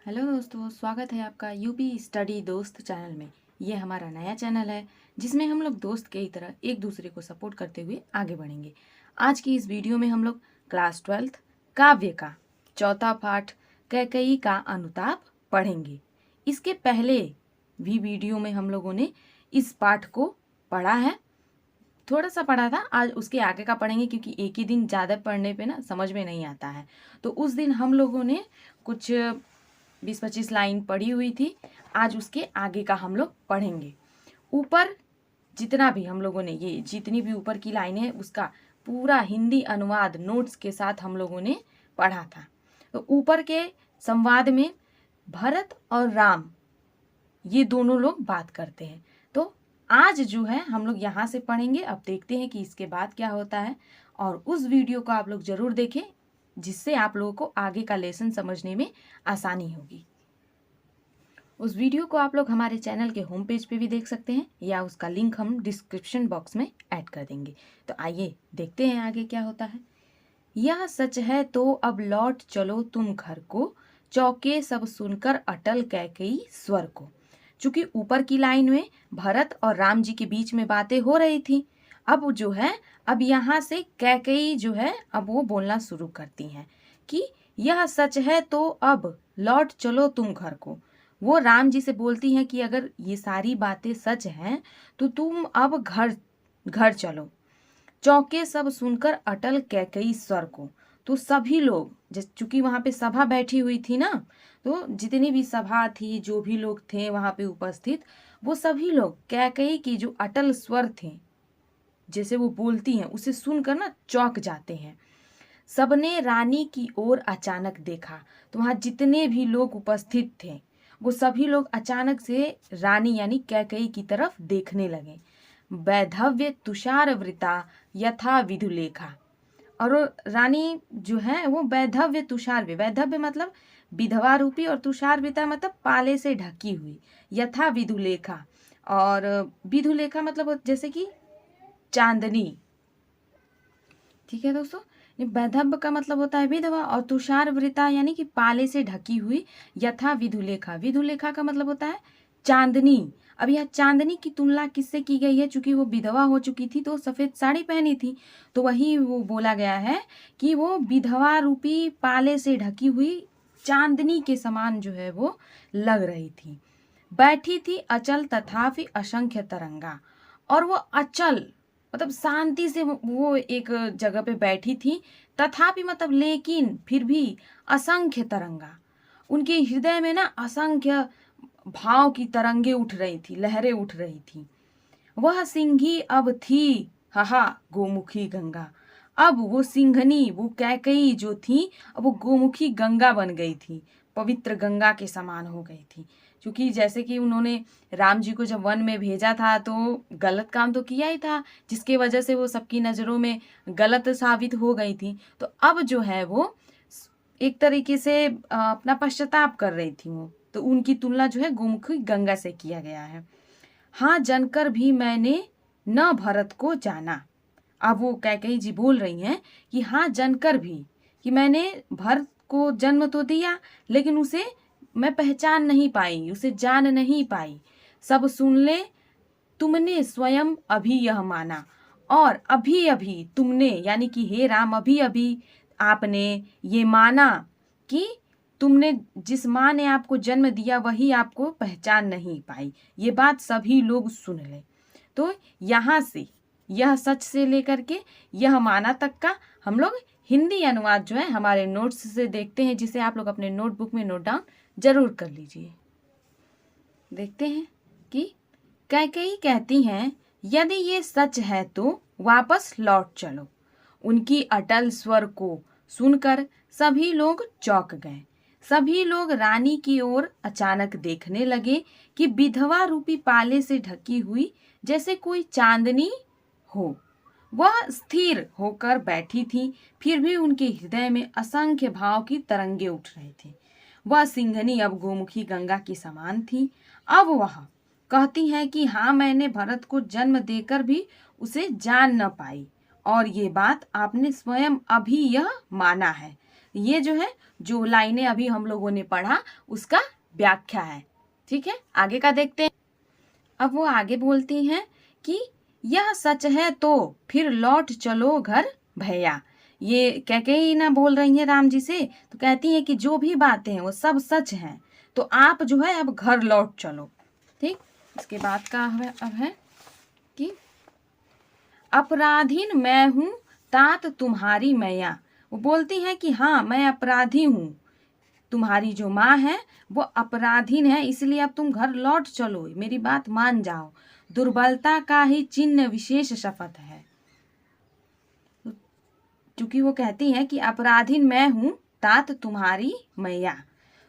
Hello दोस्तों, स्वागत है आपका यूपी स्टडी दोस्त चैनल में। ये हमारा नया चैनल है जिसमें हम लोग दोस्त की तरह एक दूसरे को सपोर्ट करते हुए आगे बढ़ेंगे। आज की इस वीडियो में हम लोग क्लास 12 काव्य का चौथा पाठ कैकेयी का अनुताप पढ़ेंगे। इसके पहले भी वीडियो में हम लोगों ने इस पाठ को पढ़ा है, थोड़ा सा पढ़ा था। आज उसके आगे का पढ़ेंगे क्योंकि एक ही दिन ज़्यादा पढ़ने पे ना समझ में नहीं आता है। तो उस दिन हम लोगों ने कुछ 20-25 लाइन पढ़ी हुई थी। आज उसके आगे का हम लोग पढ़ेंगे। ऊपर जितना भी हम लोगों ने ये जितनी भी ऊपर की लाइन है उसका पूरा हिंदी अनुवाद नोट्स के साथ हम लोगों ने पढ़ा था। तो ऊपर के संवाद में भरत और राम ये दोनों लोग बात करते हैं। तो आज जो है हम लोग यहाँ से पढ़ेंगे। अब देखते हैं कि इसके बाद क्या होता है, और उस वीडियो को आप लोग जरूर देखें जिससे आप लोगों को आगे का लेसन समझने में आसानी होगी। उस वीडियो को आप लोग हमारे चैनल के होम पेज पे भी देख सकते हैं या उसका लिंक हम डिस्क्रिप्शन बॉक्स में ऐड कर देंगे। तो आइए देखते हैं आगे क्या होता है। यह सच है तो अब लौट चलो तुम घर को, चौके सब सुनकर अटल कैकेयी स्वर को। चूंकि ऊपर की लाइन में भरत और राम जी के बीच में बातें हो रही थी, अब जो है अब यहाँ से कैकेयी जो है अब वो बोलना शुरू करती हैं कि यह सच है तो अब लौट चलो तुम घर को। वो राम जी से बोलती हैं कि अगर ये सारी बातें सच हैं तो तुम अब घर घर चलो। चौके सब सुनकर अटल कैकेयी स्वर को। तो सभी लोग चूंकि वहां पे सभा बैठी हुई थी ना, तो जितनी भी सभा थी, जो भी लोग थे वहां पे उपस्थित, वो सभी लोग कैकेयी की जो अटल स्वर थे, जैसे वो बोलती हैं, उसे सुनकर ना चौंक जाते हैं। सबने रानी की ओर अचानक देखा। तो वहां जितने भी लोग उपस्थित थे वो सभी लोग अचानक से रानी यानी कैकेयी की तरफ देखने लगे। वैधव्य तुषार वृता यथा विधुलेखा। और वो रानी जो है वो वैधव्य तुषार, वैधव्य मतलब विधवा रूपी, और तुषार वृता मतलब पाले से ढकी हुई, यथा विधुलेखा। और विधुलेखा मतलब जैसे कि चांदनी। ठीक है दोस्तों, वैधव्य का मतलब होता है विधवा, और तुषार वृता यानी कि पाले से ढकी हुई, यथा विधुलेखा, विधुलेखा का मतलब होता है चांदनी। अब यह चांदनी की तुलना किससे की गई है? चूंकि वो विधवा हो चुकी थी तो सफेद साड़ी पहनी थी, तो वही वो बोला गया है कि वो विधवा रूपी पाले से ढकी हुई चांदनी के समान जो है वो लग रही थी। बैठी थी अचल तथापि असंख्य तरंगा। और वो अचल मतलब शांति से वो एक जगह पे बैठी थी, तथापि मतलब लेकिन फिर भी असंख्य तरंगा, उनके हृदय में ना असंख्य भाव की तरंगे उठ रही थी, लहरें उठ रही थी। वह सिंही अब थी हाहा गोमुखी गंगा। अब वो सिंघनी, वो कैकेयी जो थी, अब वो गोमुखी गंगा बन गई थी, पवित्र गंगा के समान हो गई थी। क्योंकि जैसे कि उन्होंने राम जी को जब वन में भेजा था तो गलत काम तो किया ही था, जिसके वजह से वो सबकी नज़रों में गलत साबित हो गई थी। तो अब जो है वो एक तरीके से अपना पश्चाताप कर रही थी वो, तो उनकी तुलना जो है गोमुखी गंगा से किया गया है। हाँ जानकर भी मैंने न भरत को जाना। अब वो कैकेयी जी बोल रही हैं कि हाँ जानकर भी, कि मैंने भरत को जन्म तो दिया लेकिन उसे मैं पहचान नहीं पाई, उसे जान नहीं पाई। सब सुन ले तुमने स्वयं अभी यह माना। और अभी अभी तुमने यानी कि हे राम अभी अभी आपने ये माना कि तुमने जिस माँ ने आपको जन्म दिया वही आपको पहचान नहीं पाई। ये बात सभी लोग सुन ले। तो यहाँ से यह सच से लेकर के यह माना तक का हम लोग हिंदी अनुवाद जो है हमारे नोट्स से देखते हैं, जिसे आप लोग अपने नोटबुक में नोट डाउन जरूर कर लीजिए। देखते हैं कि कैकेयी कहती हैं यदि ये सच है तो वापस लौट चलो। उनकी अटल स्वर को सुनकर सभी लोग चौंक गए। सभी लोग रानी की ओर अचानक देखने लगे कि विधवा रूपी पाले से ढकी हुई जैसे कोई चांदनी हो। वह स्थिर होकर बैठी थी, फिर भी उनके हृदय में असंख्य भाव की तरंगे उठ रहे थे। वह सिंघनी अब गोमुखी गंगा की समान थी। अब वह कहती हैं कि हाँ मैंने भरत को जन्म देकर भी उसे जान न पाई, और ये बात आपने स्वयं अभी यह माना है। ये जो है जो लाइनें अभी हम लोगों ने पढ़ा उसका व्याख्या है। ठीक है, आगे का देखते हैं। अब वो आगे बोलती हैं कि यह सच है तो फिर लौट चलो घर भैया। ये कैकेयी ना बोल रही हैं राम जी से, तो कहती हैं कि जो भी बातें हैं वो सब सच हैं, तो आप जो है अब घर लौट चलो। ठीक, इसके बाद का अब है कि अपराधीन मैं हूँ तात तुम्हारी मैया। वो बोलती हैं कि हाँ मैं अपराधी हूँ, तुम्हारी जो माँ है वो अपराधीन है, इसलिए अब तुम घर लौट चलो, मेरी बात मान जाओ। दुर्बलता का ही चिन्ह विशेष शपथ है। क्योंकि वो कहती हैं कि अपराधीन मैं हूं तात तुम्हारी मैया।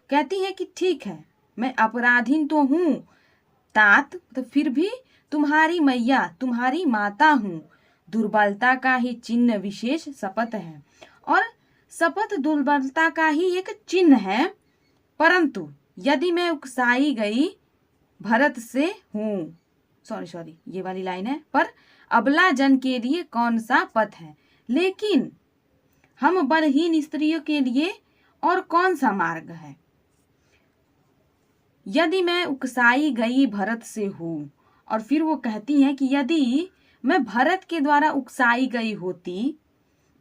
कहती है कि ठीक है मैं अपराधीन तो हूं तात, तो फिर भी तुम्हारी मैया तुम्हारी माता हूं। दुर्बलता का ही चिन्ह विशेष शपथ है, और शपथ दुर्बलता का ही एक चिन्ह है, परंतु यदि मैं उकसाई गई भरत से हूँ, सॉरी ये वाली लाइन है, पर अबला जन के लिए कौन सा पथ है, लेकिन हम बलहीन स्त्रियों के लिए और कौन सा मार्ग है। यदि मैं उकसाई गई भरत से हूँ, और फिर वो कहती हैं कि यदि मैं भरत के द्वारा उकसाई गई होती,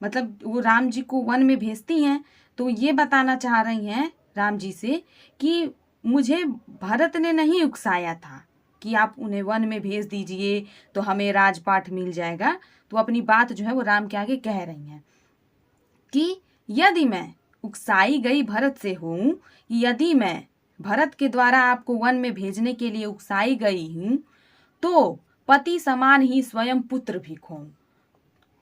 मतलब वो राम जी को वन में भेजती हैं तो ये बताना चाह रही हैं राम जी से कि मुझे भरत ने नहीं उकसाया था कि आप उन्हें वन में भेज दीजिए तो हमें राजपाट मिल जाएगा। तो अपनी बात जो है वो राम के आगे कह रही हैं कि यदि मैं उकसाई गई भरत से हूँ, यदि मैं भरत के द्वारा आपको वन में भेजने के लिए उकसाई गई हूँ, तो पति समान ही स्वयं पुत्र भी खोऊं।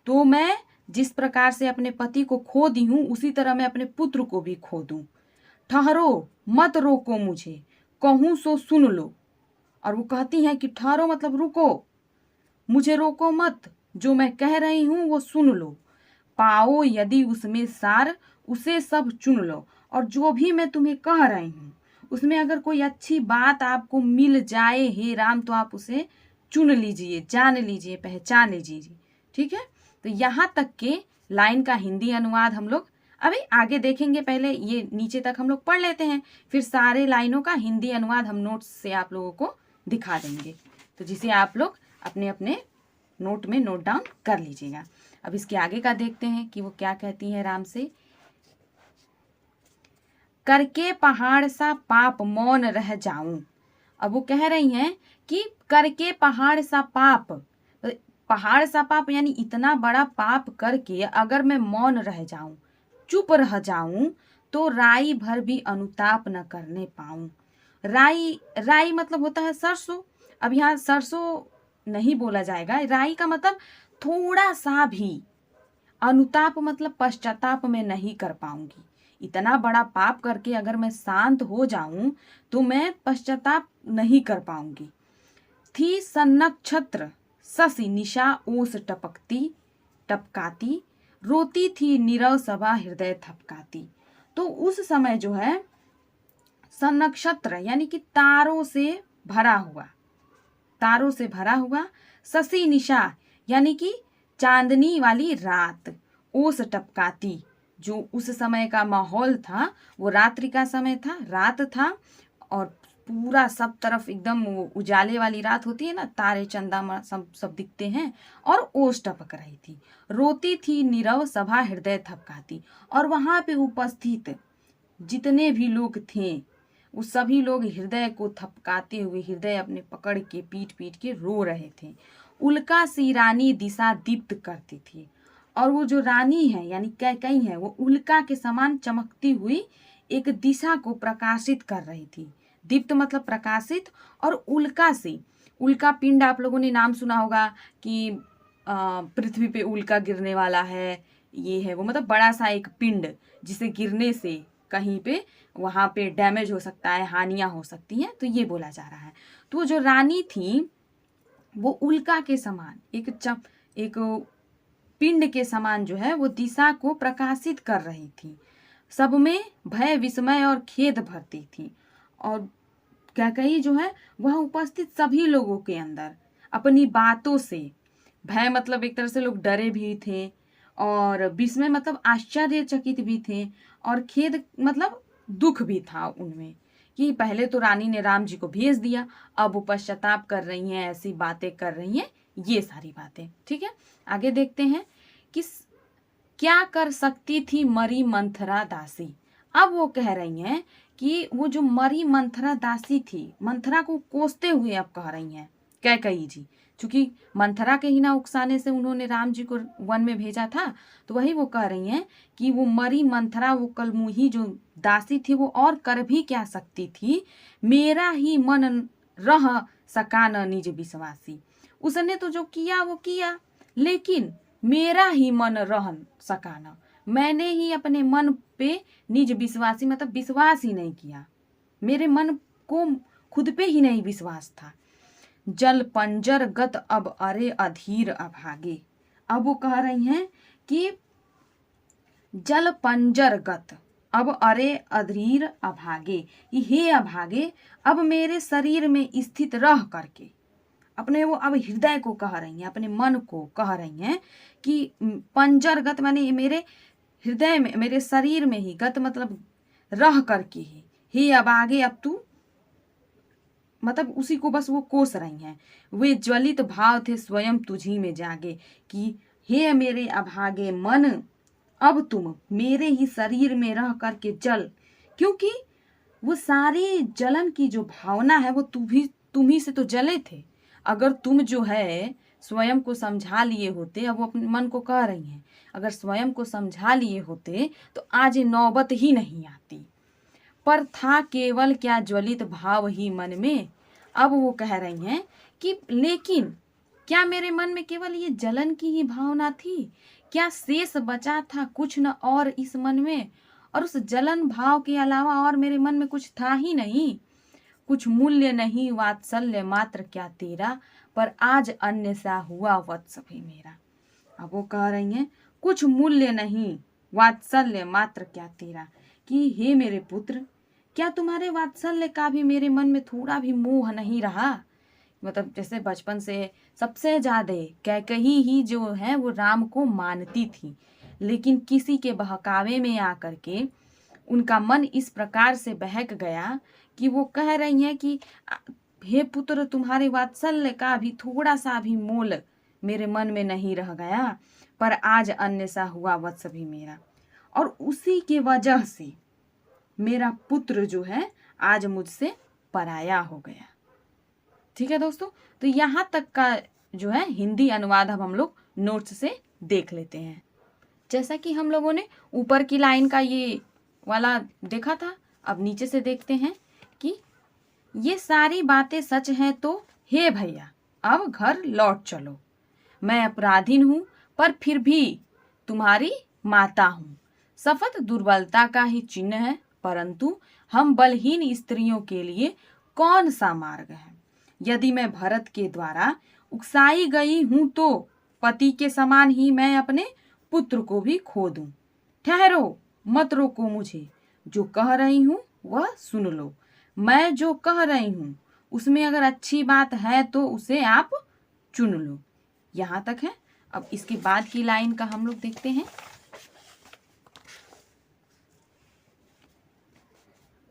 तो मैं जिस प्रकार से अपने पति को खो दी हूं उसी तरह मैं अपने पुत्र को भी खो दूं। ठहरो मत रोको मुझे, कहूं सो सुन लो। और वो कहती हैं कि ठहरो मतलब रुको, मुझे रोको मत, जो मैं कह रही हूं वो सुन लो। पाओ यदि उसमें सार उसे सब चुन लो। और जो भी मैं तुम्हें कह रही हूँ उसमें अगर कोई अच्छी बात आपको मिल जाए हे राम, तो आप उसे चुन लीजिए, जान लीजिए, पहचान लीजिए। ठीक है, तो यहाँ तक के लाइन का हिंदी अनुवाद हम लोग अभी आगे देखेंगे। पहले ये नीचे तक हम लोग पढ़ लेते हैं, फिर सारे लाइनों का हिंदी अनुवाद हम नोट्स से आप लोगों को दिखा देंगे, तो जिसे आप लोग अपने अपने नोट में नोट डाउन कर लीजिएगा। अब इसके आगे का देखते हैं कि वो क्या कहती है राम से। करके पहाड़ सा पाप मौन रह जाऊं। अब वो कह रही हैं कि करके पहाड़ सा पाप, पहाड़ सा पाप यानी इतना बड़ा पाप करके अगर मैं मौन रह जाऊं, चुप रह जाऊं, तो राई भर भी अनुताप न करने पाऊं। राई, राई मतलब होता है सरसों। अब यहाँ सरसों नहीं बोला जाएगा, राई का मतलब थोड़ा सा भी, अनुताप मतलब पश्चाताप में नहीं कर पाऊंगी। इतना बड़ा पाप करके अगर मैं शांत हो जाऊं तो मैं पश्चाताप नहीं कर पाऊंगी। थी सन्नक्षत्र शशि निशा ओस टपकाती, रोती थी नीरव सभा हृदय थपकाती। तो उस समय जो है सन्नक्षत्र यानी कि तारों से भरा हुआ, तारों से भरा हुआ, शशि निशा यानी कि चांदनी वाली रात, ओस टपकाती जो उस समय का माहौल था वो रात्रि का समय था, रात था, और पूरा सब तरफ एकदम वो उजाले वाली रात होती है ना, तारे चंदा सब दिखते हैं, और ओस टपक रही थी। रोती थी नीरव सभा हृदय थपकाती, और वहां पे उपस्थित जितने भी लोग थे वो सभी लोग हृदय को थपकाते हुए, हृदय अपने पकड़ के पीट पीट के रो रहे थे। उल्का सी रानी दिशा दीप्त करती थी, और वो जो रानी है यानी कैकेयी है वो उल्का के समान चमकती हुई एक दिशा को प्रकाशित कर रही थी। दीप्त मतलब प्रकाशित, और उल्का से, उल्का पिंड आप लोगों ने नाम सुना होगा कि पृथ्वी पे उल्का गिरने वाला है, ये है वो, मतलब बड़ा सा एक पिंड जिसे गिरने से कहीं पे वहां पे डैमेज हो सकता है, हानियां हो सकती हैं, तो ये बोला जा रहा है। तो वो जो रानी थी वो उल्का के समान एक पिंड के समान जो है वो दिशा को प्रकाशित कर रही थी, सब में भय विस्मय और खेद भरती थी। और कैकेयी जो है वह उपस्थित सभी लोगों के अंदर अपनी बातों से, भय मतलब एक तरह से लोग डरे भी थे, और विस्मय मतलब आश्चर्यचकित भी थे, और खेद मतलब दुख भी था उनमें कि पहले तो रानी ने राम जी को भेज दिया, अब वो पश्चाताप कर रही हैं, ऐसी बातें कर रही हैं, ये सारी बातें। ठीक है, आगे देखते हैं कि क्या कर सकती थी मरी मंथरा दासी। अब वो कह रही हैं कि वो जो मरी मंथरा दासी थी, मंथरा को कोसते हुए अब कह रही हैं कैकई जी, क्योंकि मंथरा के ही ना उकसाने से उन्होंने राम जी को वन में भेजा था, तो वही वो कह रही हैं कि वो मरी मंथरा, वो कलमुही जो दासी थी, वो और कर भी क्या सकती थी, मेरा ही मन रह सका न निज विश्वासी। उसने तो जो किया वो किया, लेकिन मेरा ही मन रह सका न, मैंने ही अपने मन पे निज विश्वासी मतलब विश्वास ही नहीं किया, मेरे मन को खुद पे ही नहीं विश्वास था। जल पंजर गत अब अरे अधीर अभागे। अब वो कह रही हैं कि जल पंजर गत अब अरे अधीर अभागे, हे अभागे, अब मेरे शरीर में स्थित रह करके, अपने वो अब हृदय को कह रही हैं, अपने मन को कह रही हैं कि पंजरगत माने मेरे हृदय में, मेरे शरीर में ही, गत मतलब रह करके ही, हे अब आगे अब तू, मतलब उसी को बस वो कोस रही हैं। वे ज्वलित भाव थे स्वयं तुझी में जागे, कि हे मेरे अभागे मन, अब तुम मेरे ही शरीर में रह करके जल, क्योंकि वो सारी जलन की जो भावना है वो तुम्ही से तो जले थे। अगर तुम जो है स्वयं को समझा लिए होते, अब वो अपने मन को कह रही हैं, अगर स्वयं को समझा लिए होते तो आज नौबत ही नहीं आती, पर था केवल क्या ज्वलित भाव ही मन में। अब वो कह रही हैं कि लेकिन क्या मेरे मन में केवल ये जलन की ही भावना थी, क्या शेष बचा था कुछ न और इस मन में, और उस जलन भाव के अलावा और मेरे मन में कुछ था ही नहीं। कुछ मूल्य नहीं वात्सल्य मात्र क्या तेरा, पर आज अन्य सा हुआ वत्स भी मेरा। अब वो कह रही हैं कुछ मूल्य नहीं वात्सल्य मात्र क्या तेरा, कि हे मेरे पुत्र, क्या तुम्हारे वात्सल्य का भी मेरे मन में थोड़ा भी मोह नहीं रहा। मतलब जैसे बचपन से सबसे ज्यादा कैकई ही जो है वो राम को मानती थी, लेकिन किसी के बहकावे में आकर के उनका मन इस प्रकार से बहक गया कि वो कह रही हैं कि हे पुत्र, तुम्हारे वात्सल्य का भी थोड़ा सा भी मोल मेरे मन में नहीं रह गया, पर आज अन्य सा हुआ वत्स भी मेरा, और उसी के वजह से मेरा पुत्र जो है आज मुझसे पराया हो गया। ठीक है दोस्तों, तो यहाँ तक का जो है हिंदी अनुवाद अब हम लोग नोट्स से देख लेते हैं। जैसा कि हम लोगों ने ऊपर की लाइन का ये वाला देखा था, अब नीचे से देखते हैं कि ये सारी बातें सच हैं तो हे भैया अब घर लौट चलो, मैं अपराधीन हूँ पर फिर भी तुम्हारी माता हूँ। शपथ दुर्बलता का ही चिन्ह है, परंतु हम बलहीन स्त्रियों के लिए कौन सा मार्ग है। यदि मैं भरत के द्वारा उकसाई गई हूं तो पति के समान ही मैं अपने पुत्र को भी खो दूं। ठहरो, मत रोको मुझे, जो कह रही हूं वह सुन लो। मैं जो कह रही हूं उसमें अगर अच्छी बात है तो उसे आप चुन लो। यहाँ तक है। अब इसके बाद की लाइन का हम लोग देखते हैं।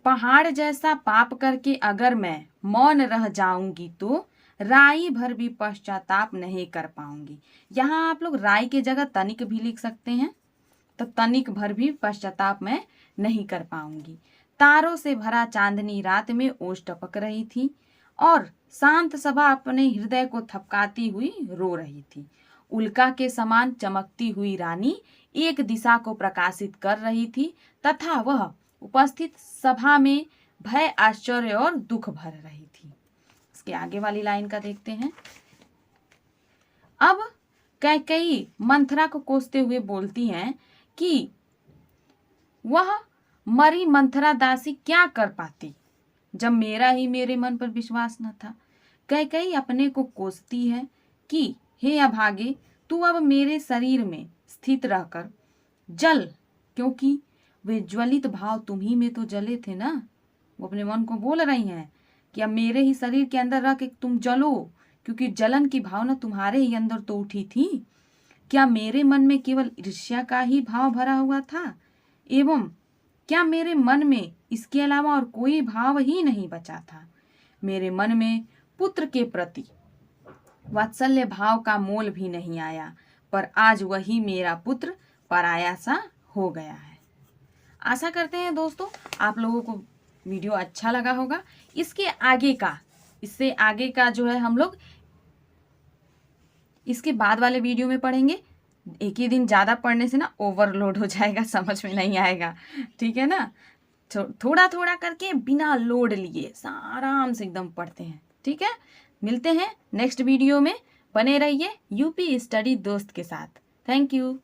पहाड़ जैसा पाप करके अगर मैं मौन रह जाऊंगी तो राई भर भी पश्चाताप नहीं कर पाऊंगी। यहाँ आप लोग राई के जगह तनिक भी लिख सकते हैं, तो तनिक भर भी पश्चाताप मैं नहीं कर पाऊंगी। तारों से भरा चांदनी रात में ओस टपक रही थी और शांत सभा अपने हृदय को थपकाती हुई रो रही थी। उल्का के समान चमकती हुई रानी एक दिशा को प्रकाशित कर रही थी तथा वह उपस्थित सभा में भय, आश्चर्य और दुख भर रही थी। इसके आगे वाली लाइन का देखते हैं। अब कैकेयी मंथरा को कोसते हुए बोलती हैं कि वह मरी मंथरा दासी क्या कर पाती जब मेरा ही मेरे मन पर विश्वास न था। कैकेयी अपने को कोसती है कि हे अभागे, तू अब मेरे शरीर में स्थित रहकर जल, क्योंकि वे ज्वलित भाव तुम्ही में तो जले थे ना। वो अपने मन को बोल रही हैं कि अब मेरे ही शरीर के अंदर रह के तुम जलो, क्योंकि जलन की भावना तुम्हारे ही अंदर तो उठी थी। क्या मेरे मन में केवल ईर्ष्या का ही भाव भरा हुआ था एवं क्या मेरे मन में इसके अलावा और कोई भाव ही नहीं बचा था। मेरे मन में पुत्र के प्रति वात्सल्य भाव का मोल भी नहीं आया, पर आज वही मेरा पुत्र पराया सा हो गया है। आशा करते हैं दोस्तों आप लोगों को वीडियो अच्छा लगा होगा। इससे आगे का जो है हम लोग इसके बाद वाले वीडियो में पढ़ेंगे। एक ही दिन ज़्यादा पढ़ने से ना ओवरलोड हो जाएगा, समझ में नहीं आएगा, ठीक है ना। थोड़ा थोड़ा करके बिना लोड लिए आराम से एकदम पढ़ते हैं, ठीक है। मिलते हैं नेक्स्ट वीडियो में, बने रहिए यूपी स्टडी दोस्त के साथ। Thank you.